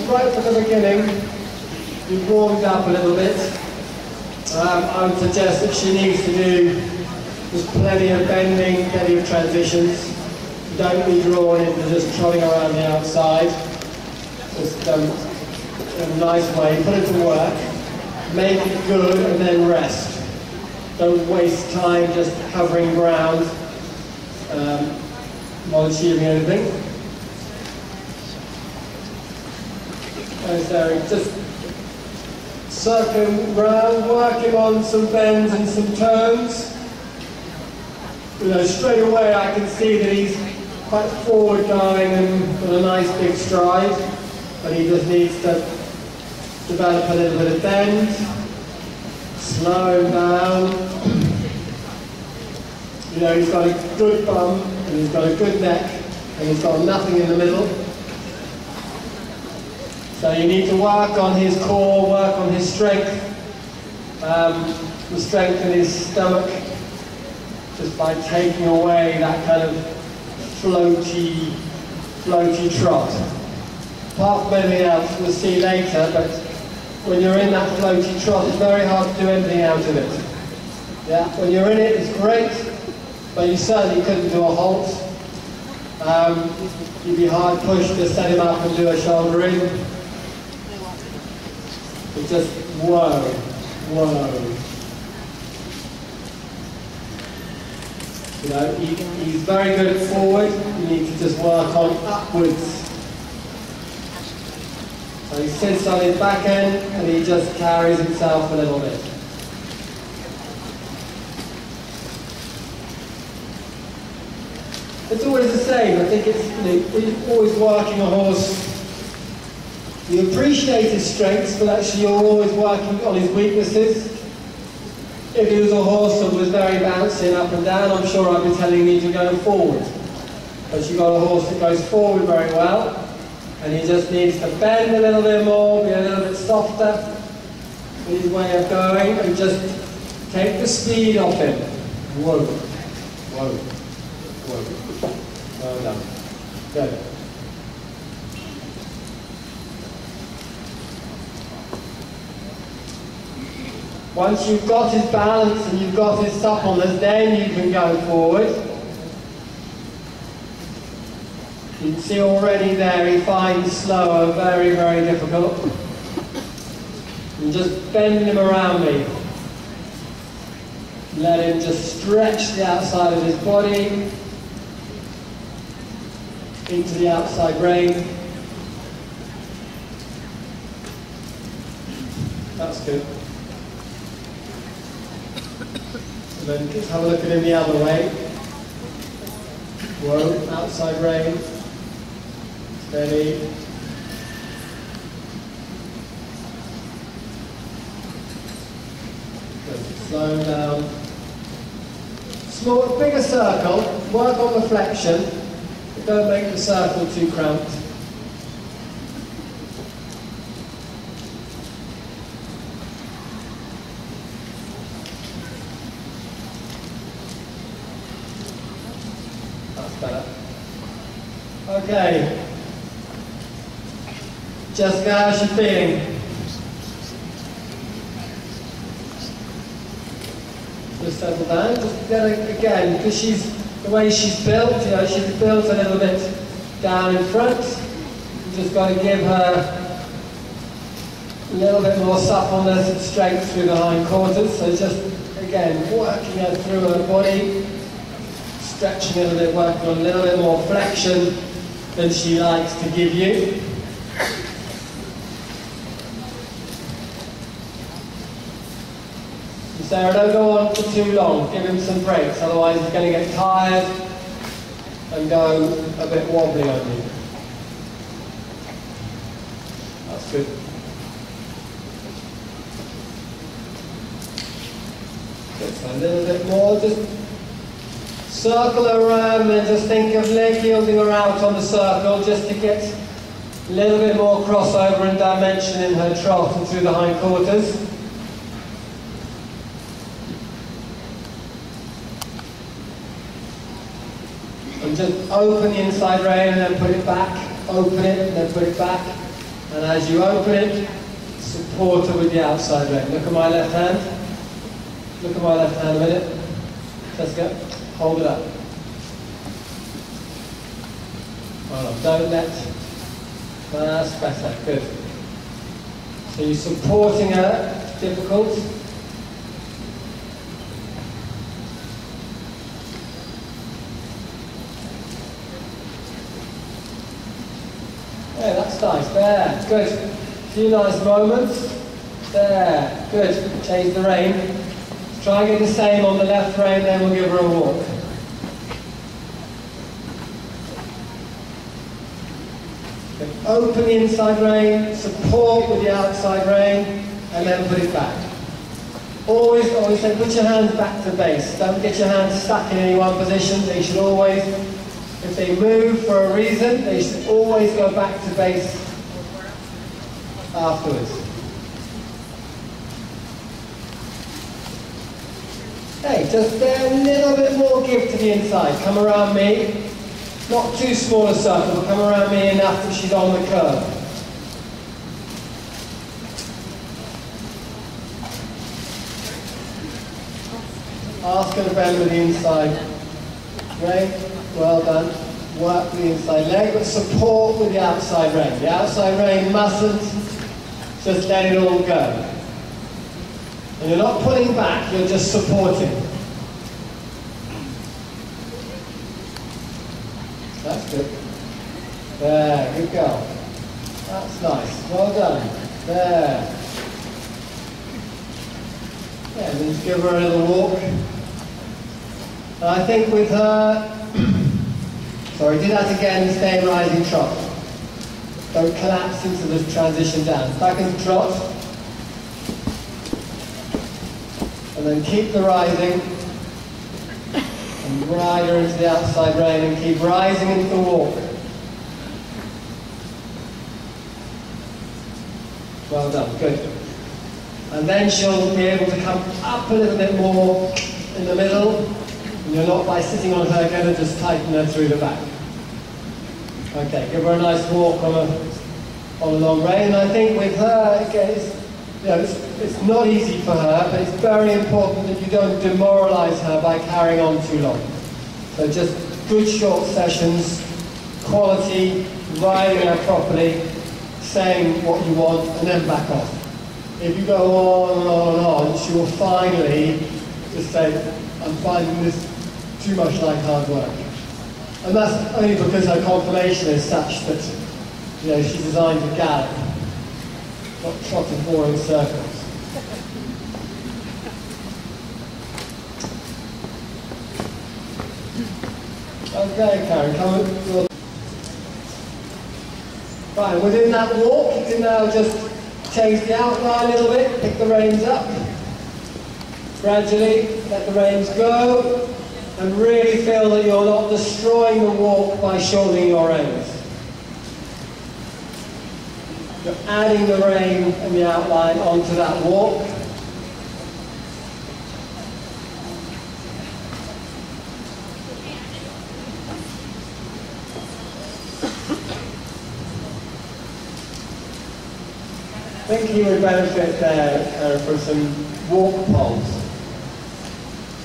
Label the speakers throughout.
Speaker 1: right from the beginning, you've warmed up a little bit. I would suggest that she needs to do just plenty of bending, plenty of transitions. Don't be drawn into just trotting around the outside. Just in a nice way, put it to work, make it good, and then rest. Don't waste time just covering ground while achieving anything. So just circling round, working on some bends and some turns. Straight away I can see that he's quite forward going and with a nice big stride, but he just needs to develop a little bit of bend, slow him down. He's got a good bum and he's got a good neck and he's got nothing in the middle. So you need to work on his core, work on his strength, the strength in his stomach, just by taking away that kind of floaty trot. Apart from anything else, we'll see later, but when you're in that floaty trot, it's very hard to do anything out of it. Yeah, when you're in it, it's great, but you certainly couldn't do a halt. You'd be hard pushed to set him up and do a shoulder in. It's just whoa, whoa. He's very good at forward. You need to just work on upwards. So he sits on his back end and he just carries himself a little bit. It's always the same. I think it's when you're always working a horse. You appreciate his strengths, but actually you're always working on his weaknesses. If he was a horse that was very bouncing up and down, I'm sure I'd be telling you to go forward. But you've got a horse that goes forward very well, and he just needs to bend a little bit more, be a little bit softer in his way of going, and just take the speed off him. Whoa, whoa, whoa. Well done. Good. Once you've got his balance and you've got his suppleness, then you can go forward. You can see already there he finds slower very, very difficult. And just bend him around me. Let him just stretch the outside of his body into the outside rein. That's good. And then just have a look at him the other way. Whoa, outside rein. Steady. Slow him down. Bigger circle, work on the flexion, but don't make the circle too cramped. Better. Okay. Jessica, how's she feeling? Just settle down. Just get it again, because the way she's built, she's built a little bit down in front. You just got to give her a little bit more suppleness and strength through the hindquarters. So just again, working her through her body. Stretching a little bit, working on a little bit more flexion than she likes to give you. And Sarah, don't go on for too long. Give him some breaks, otherwise he's going to get tired and go a bit wobbly on you. That's good. Just a little bit more. Just circle around and just think of leg yielding her out on the circle just to get a little bit more crossover and dimension in her trot and through the hindquarters. And just open the inside rein and then put it back. Open it and then put it back. And as you open it, support it with the outside rein. Look at my left hand. Look at my left hand a minute. Let's go. Hold it up. Well, don't let. That's better. Good. So you're supporting her. Difficult. Yeah, that's nice. There. Good. Few nice moments. There. Good. Change the rein. Try and get the same on the left rein, then we'll give her a walk. Okay. Open the inside rein, support with the outside rein, and then put it back. Always say, put your hands back to base. Don't get your hands stuck in any one position. They should always, if they move for a reason, they should always go back to base afterwards. Hey, just there a little bit more give to the inside. Come around me. Not too small a circle, but come around me enough that she's on the curve. Ask her to bend with the inside. Great, well done. Work with the inside leg, but support with the outside rein. The outside rein mustn't just let it all go. And you're not pulling back, you're just supporting. That's good. There, good girl. That's nice. Well done. There. Yeah, and then just give her a little walk. And I think with her, sorry, do that again, stay in rising trot. Don't collapse into the transition down. Back into trot. And then keep the rising. And ride her into the outside rein and keep rising into the walk. Well done, good. And then she'll be able to come up a little bit more in the middle. And you're not, by sitting on her, going to just tighten her through the back. Okay, give her a nice walk on a long rein. And I think with her, again, it's not easy for her, but it's very important that you don't demoralize her by carrying on too long. So just good short sessions, quality, riding her properly, saying what you want, and then back off. If you go on and on and on, she will finally just say, I'm finding this too much like hard work. And that's only because her conformation is such that she's designed to gallop, not trot in boring circles. Okay, Karen, come on. Fine, within that walk, you can now just change the outline a little bit, pick the reins up. Gradually, let the reins go, and really feel that you're not destroying the walk by shortening your reins. You're adding the rein and the outline onto that walk. I think you would benefit there from some walk poles.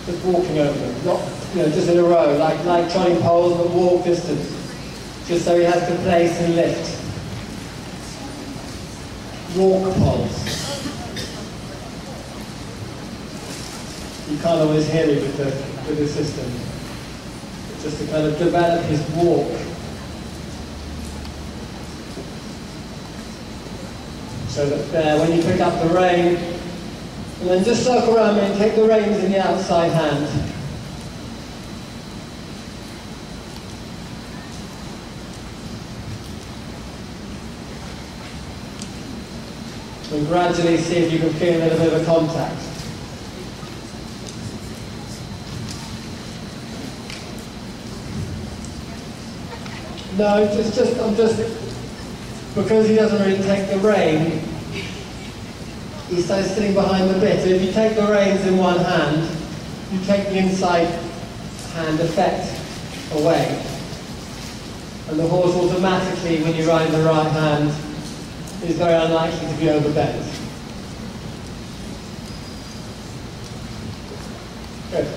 Speaker 1: Just walking over them, not just in a row, like trotting poles, but walk distance. Just so he has to place and lift. Walk poles. You can't always hear me with the system. Just to kind of develop his walk. So that there, when you pick up the rein, and then just circle around me and take the reins in the outside hand. And gradually see if you can feel a little bit of a contact. No, because he doesn't really take the rein, he starts sitting behind the bit. So if you take the reins in one hand, you take the inside hand effect away. And the horse automatically, when you ride the right hand, is very unlikely to be overbent. Good.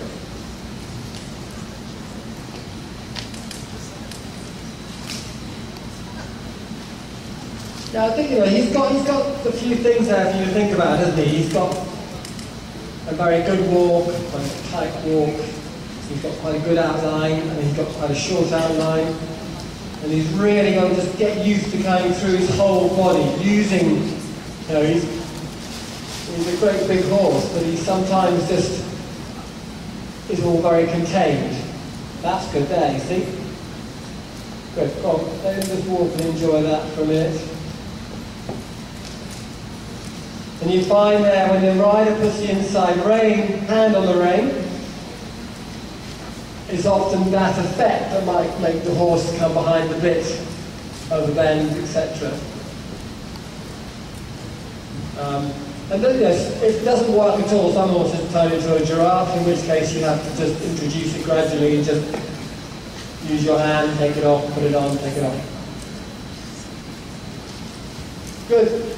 Speaker 1: Yeah, I think he's got a few things there for you to think about, hasn't he? He's got a very good walk, quite a tight walk. He's got quite a good outline, and he's got quite a short outline. And he's really going to just get used to going through his whole body, using, he's a great big horse, but he sometimes just is all very contained. That's good there, you see? Good, go on, let him just walk and enjoy that for a minute. And you find there, when the rider puts the inside rein, hand on the rein, it's often that effect that might make the horse come behind the bit, overbend, etc. And then, yes, if it doesn't work at all, some horses turn into a giraffe, in which case you have to just introduce it gradually and just use your hand, take it off, put it on, take it off. Good.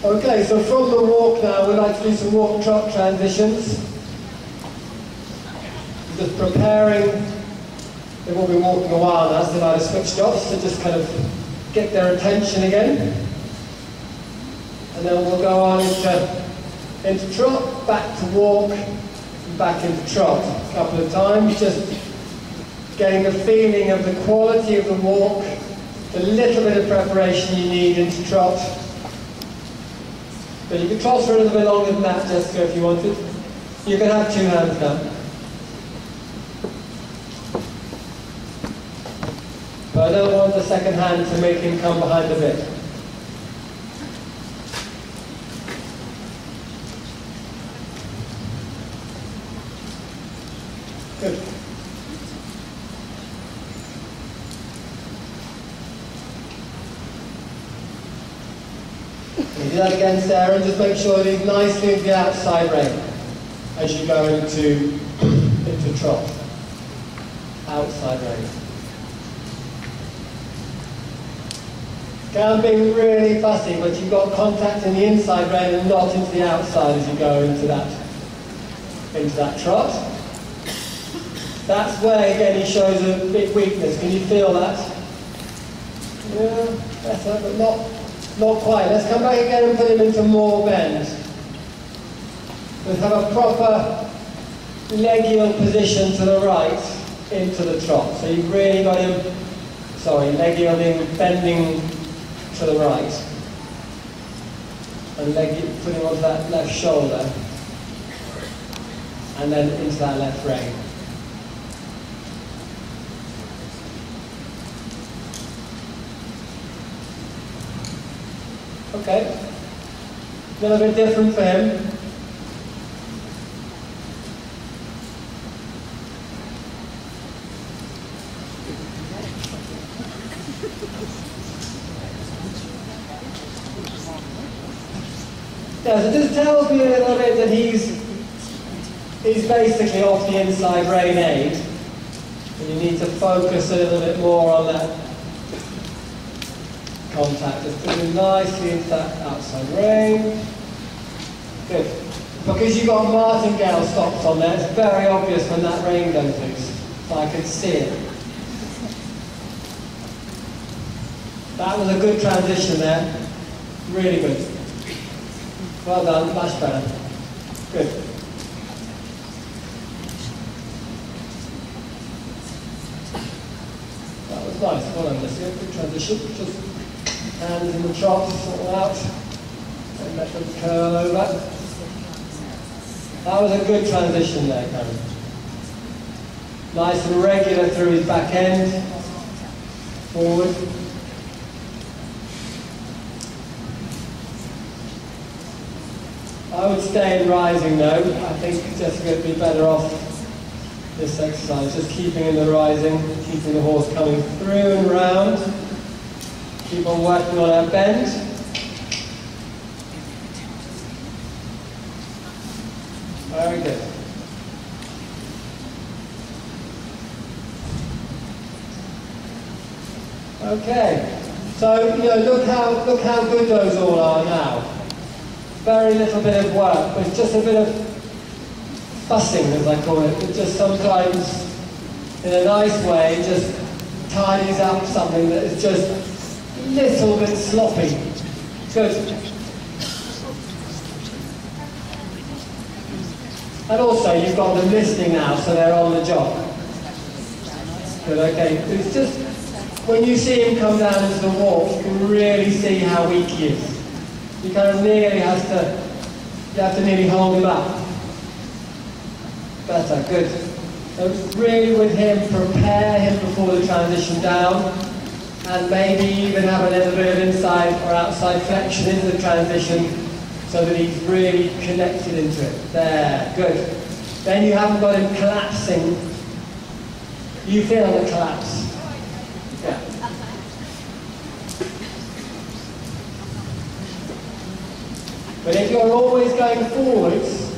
Speaker 1: Okay, so from the walk now, we'd like to do some walk-trot transitions. Just preparing, they won't be walking a while now, so they might have switched off, so just kind of get their attention again. And then we'll go on into trot, back to walk, and back into trot a couple of times, just getting the feeling of the quality of the walk, the little bit of preparation you need into trot. But you can trot for a little bit longer than that, Jessica, if you wanted. You can have 2 hands now. But I don't want the second hand to make him come behind the bit. Good. You do that again, Sarah, and just make sure that he's nicely into the outside rein as you go into trot. Outside rein. I'm being really fussy, but you've got contact in the inside rein and not into the outside as you go into that trot. That's where, again, he shows a big weakness. Can you feel that? Yeah, better, but not quite. Let's come back again and put him into more bend. Let's have a proper leg-heel position to the right into the trot. So you've really got him, leg-heeling, bending to the right. And putting onto that left shoulder. And then into that left rein. Okay, a little bit different for him. Yeah, so this tells me a little bit that he's basically off the inside rein aid, and you need to focus a little bit more on that contact. Just put him nicely into that outside rein. Good. Because you've got martingale stops on there, it's very obvious when that rein goes loose. So I can see it. That was a good transition there. Really good. Well done, much better. Good. That was nice. Well done, Jessica. Good transition. Just hands in the trot, sort them out, and let them curl over. That was a good transition there, Karen. Nice and regular through his back end, forward. I would stay in rising though. I think Jessica would be better off this exercise, just keeping in the rising, keeping the horse coming through and round. Keep on working on our bend. Very good. Okay. So, you know, look how good those all are now. Very little bit of work, but it's just a bit of fussing, as I call it. It just sometimes, in a nice way, just tidies up something that is just a little bit sloppy. Good. And also, you've got them listening now, so they're on the job. Good, okay. It's just, when you see him come down into the walk, you can really see how weak he is. You kind of nearly have to nearly hold him up. Better, good. So really with him, prepare him before the transition down, and maybe even have a little bit of inside or outside flexion into the transition so that he's really connected into it. There, good. Then you haven't got him collapsing. You feel the collapse. Yeah. But if you're always going forwards,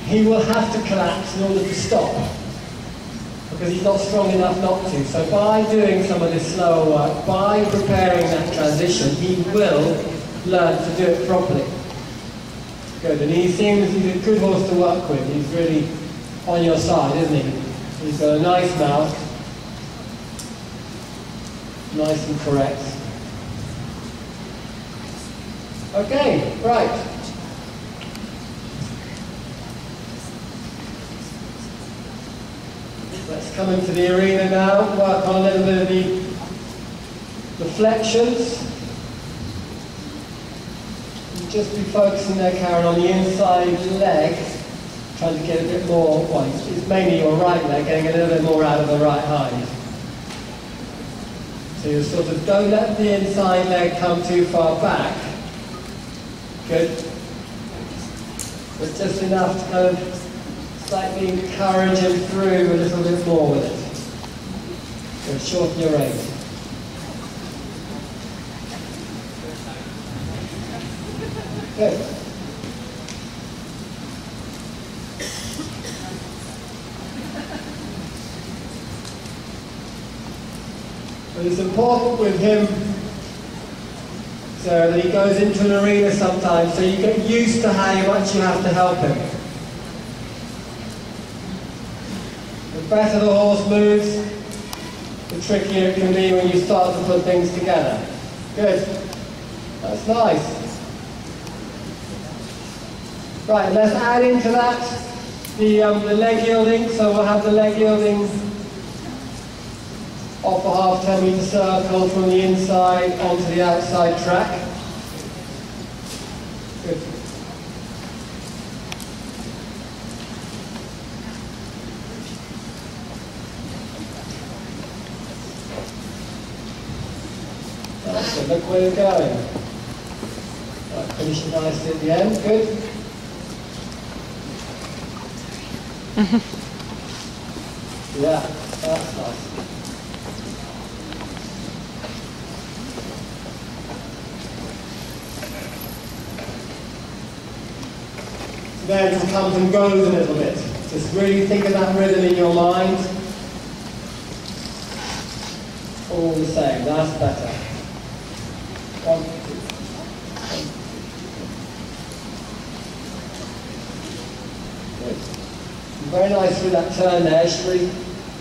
Speaker 1: he will have to collapse in order to stop, because he's not strong enough not to. So by doing some of this slower work, by preparing that transition, he will learn to do it properly. Good, and he seems he's a good horse to work with. He's really on your side, isn't he? He's got a nice mouth, nice and correct. Okay, right. Let's come into the arena now, work on a little bit of the flexions. Just be focusing there, Karen, on the inside leg, trying to get a bit more, well, it's mainly your right leg, getting a little bit more out of the right hind. So you sort of don't let the inside leg come too far back. Good. But just enough to kind of slightly encourage him through a little bit more with it. Good, shorten your rein. Good. But it's important with him, so that he goes into an arena sometimes, so you get used to how much you have to help him. The better the horse moves, the trickier it can be when you start to put things together. Good. That's nice. Right, let's add into that the leg yielding. So we'll have the leg yielding off a half 10 metre circle from the inside onto the outside track. Good. That's good, look where you're going. Right, finish it nicely at the end, good. Yeah, that's nice. Then it comes and goes a little bit. Just really think of that rhythm in your mind. All the same, that's better. 1, 2, 1, 2. Good. Very nice through that turn there. She really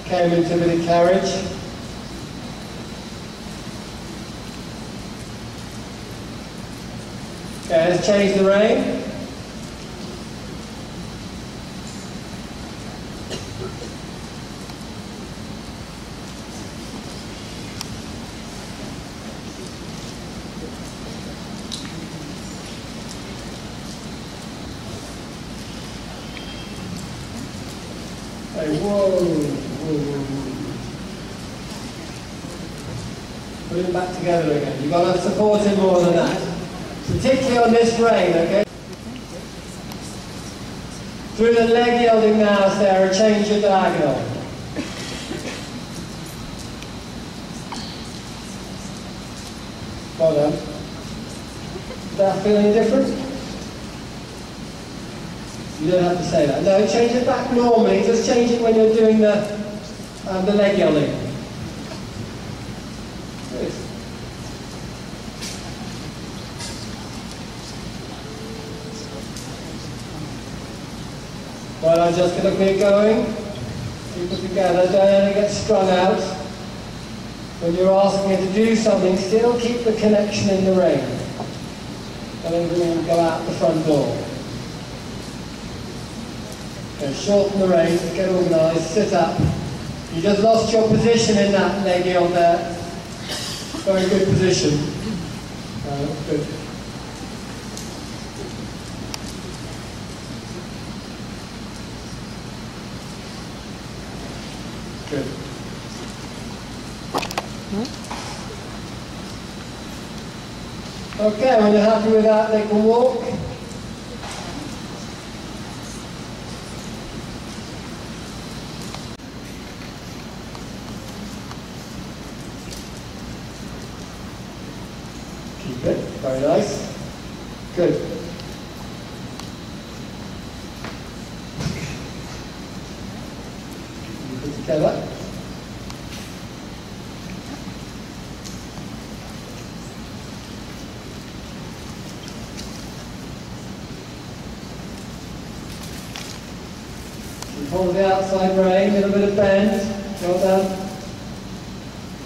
Speaker 1: came into a bit of carriage. Okay, let's change the rein. Whoa, whoa, whoa. Put him back together again. You've got to support him more than that. Particularly on this rein, okay? Through the leg yielding now, Sarah, change your diagonal. Well done. Does that feel any different? You don't have to say that. No, change it back normally. Just change it when you're doing the leg yielding. Well, I'm just going to keep going. Keep it together, don't let it get strung out. When you're asking her to do something, still keep the connection in the rein. And then we'll go out the front door. Okay, shorten the reins, get organised, sit up. You just lost your position in that leg heel there. Very good position. Good. Good. Okay, when you're happy with that, they can walk. Keep it, very nice. Good. Keep it together. Hold the outside rein, a little bit of bend, well done.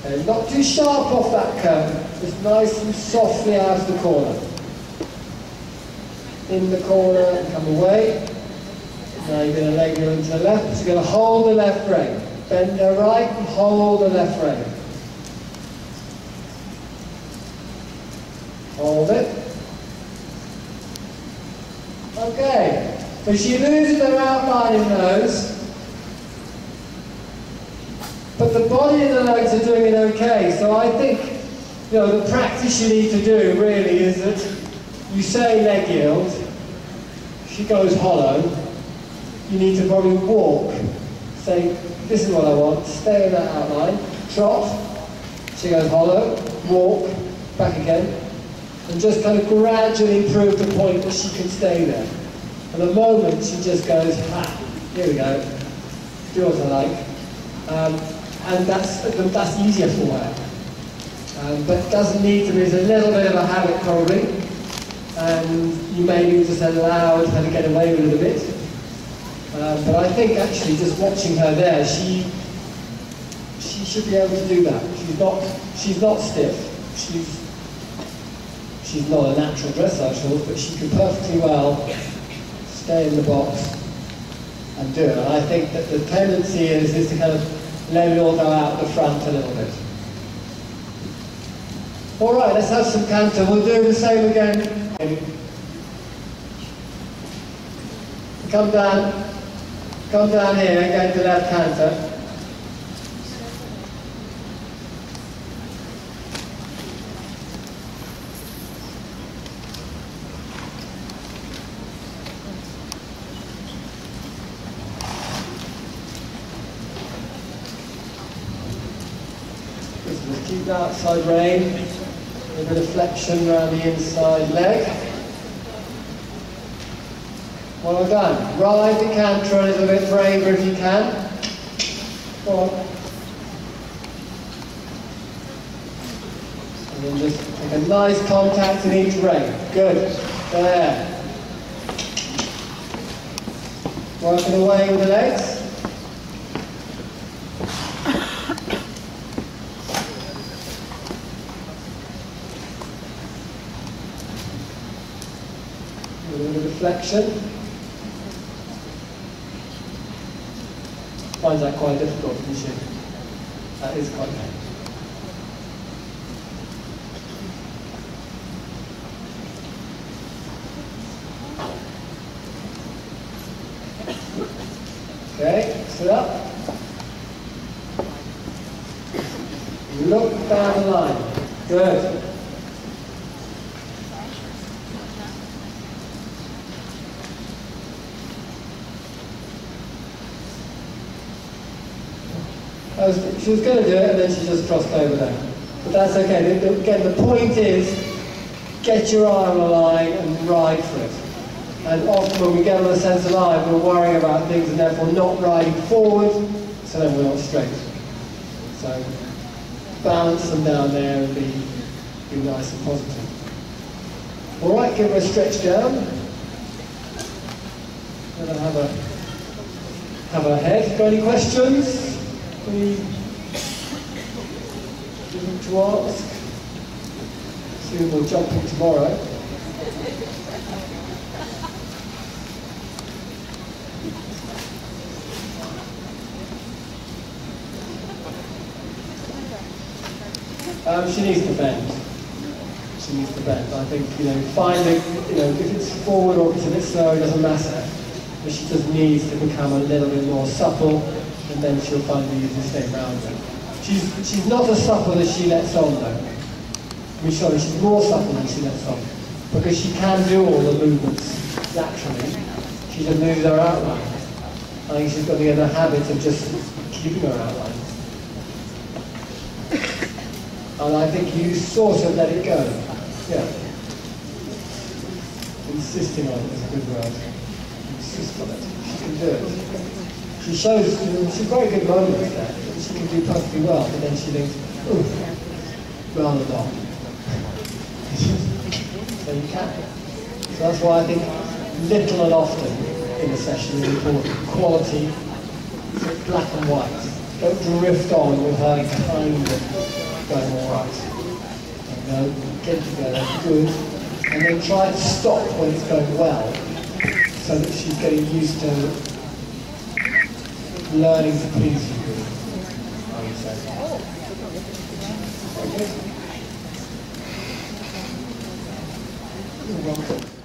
Speaker 1: Okay, not too sharp off that curve, just nice and softly out of the corner. In the corner and come away. Now you're going to leg her into the left, so you're going to hold the left rein. Bend her right and hold the left rein. Hold it. Okay. So she loses her outline in those, but the body and the legs are doing it okay. So I think, the practice you need to do really is that you say leg yield, she goes hollow, you need to probably walk, say this is what I want, stay in that outline, trot, she goes hollow, walk, back again, and just kind of gradually improve the point that she can stay there. At the moment, she just goes, here we go, do what I like. And that's easier for her. But it doesn't need to be, it's a little bit of a habit probably. And you maybe just allowed her to get away with it a bit. But I think actually just watching her there, she should be able to do that. She's not stiff. She's not a natural dressage horse, but she can perfectly well stay in the box and do it. And I think that the tendency is to kind of let it all go out the front a little bit. All right, let's have some canter. We'll do the same again. Come down here and go to left canter. Keep the outside rein, a bit of flexion around the inside leg. Well done. Ride the canter a little bit braver if you can. Go on. And then just make a nice contact in each rein. Good. There. Working away with the legs. A little bit of flexion. Finds that quite difficult, isn't she? That is quite difficult. Okay, sit up. Look down the line. Good. She was going to do it and then she just crossed over there. But that's okay. Again, the point is, get your eye on the line and ride for it. And often when we get on a centre line, we're worrying about things and therefore not riding forward, so then we're not straight. So balance them down there and be nice and positive. All right, give her a stretch down. Then I'll have a have her head. Got any questions? Anything to ask? Soon we'll jump in tomorrow. She needs to bend. She needs to bend. I think, finding, if it's forward or if it's a bit slow, it doesn't matter. But she just needs to become a little bit more supple, and then she'll find the easiest thing around her. She's not as supple as she lets on, though. I mean, sorry, she's more supple than she lets on. Because she can do all the movements naturally. She just moves her outline. I think she's got to get in the habit of just keeping her outline. And I think you sort of let it go. Yeah. Insisting on it is a good word. Insist on it. She can do it. She shows, she's very good moments there. She can do perfectly well, but then she thinks, ooh, rather not. So you can. So that's why I think little and often in a session is important. Quality, black and white. Don't drift on with her kind of going all right. Get together, good. And then try to stop when it's going well, so that she's getting used to learning to please you, I would say. Okay. You're welcome.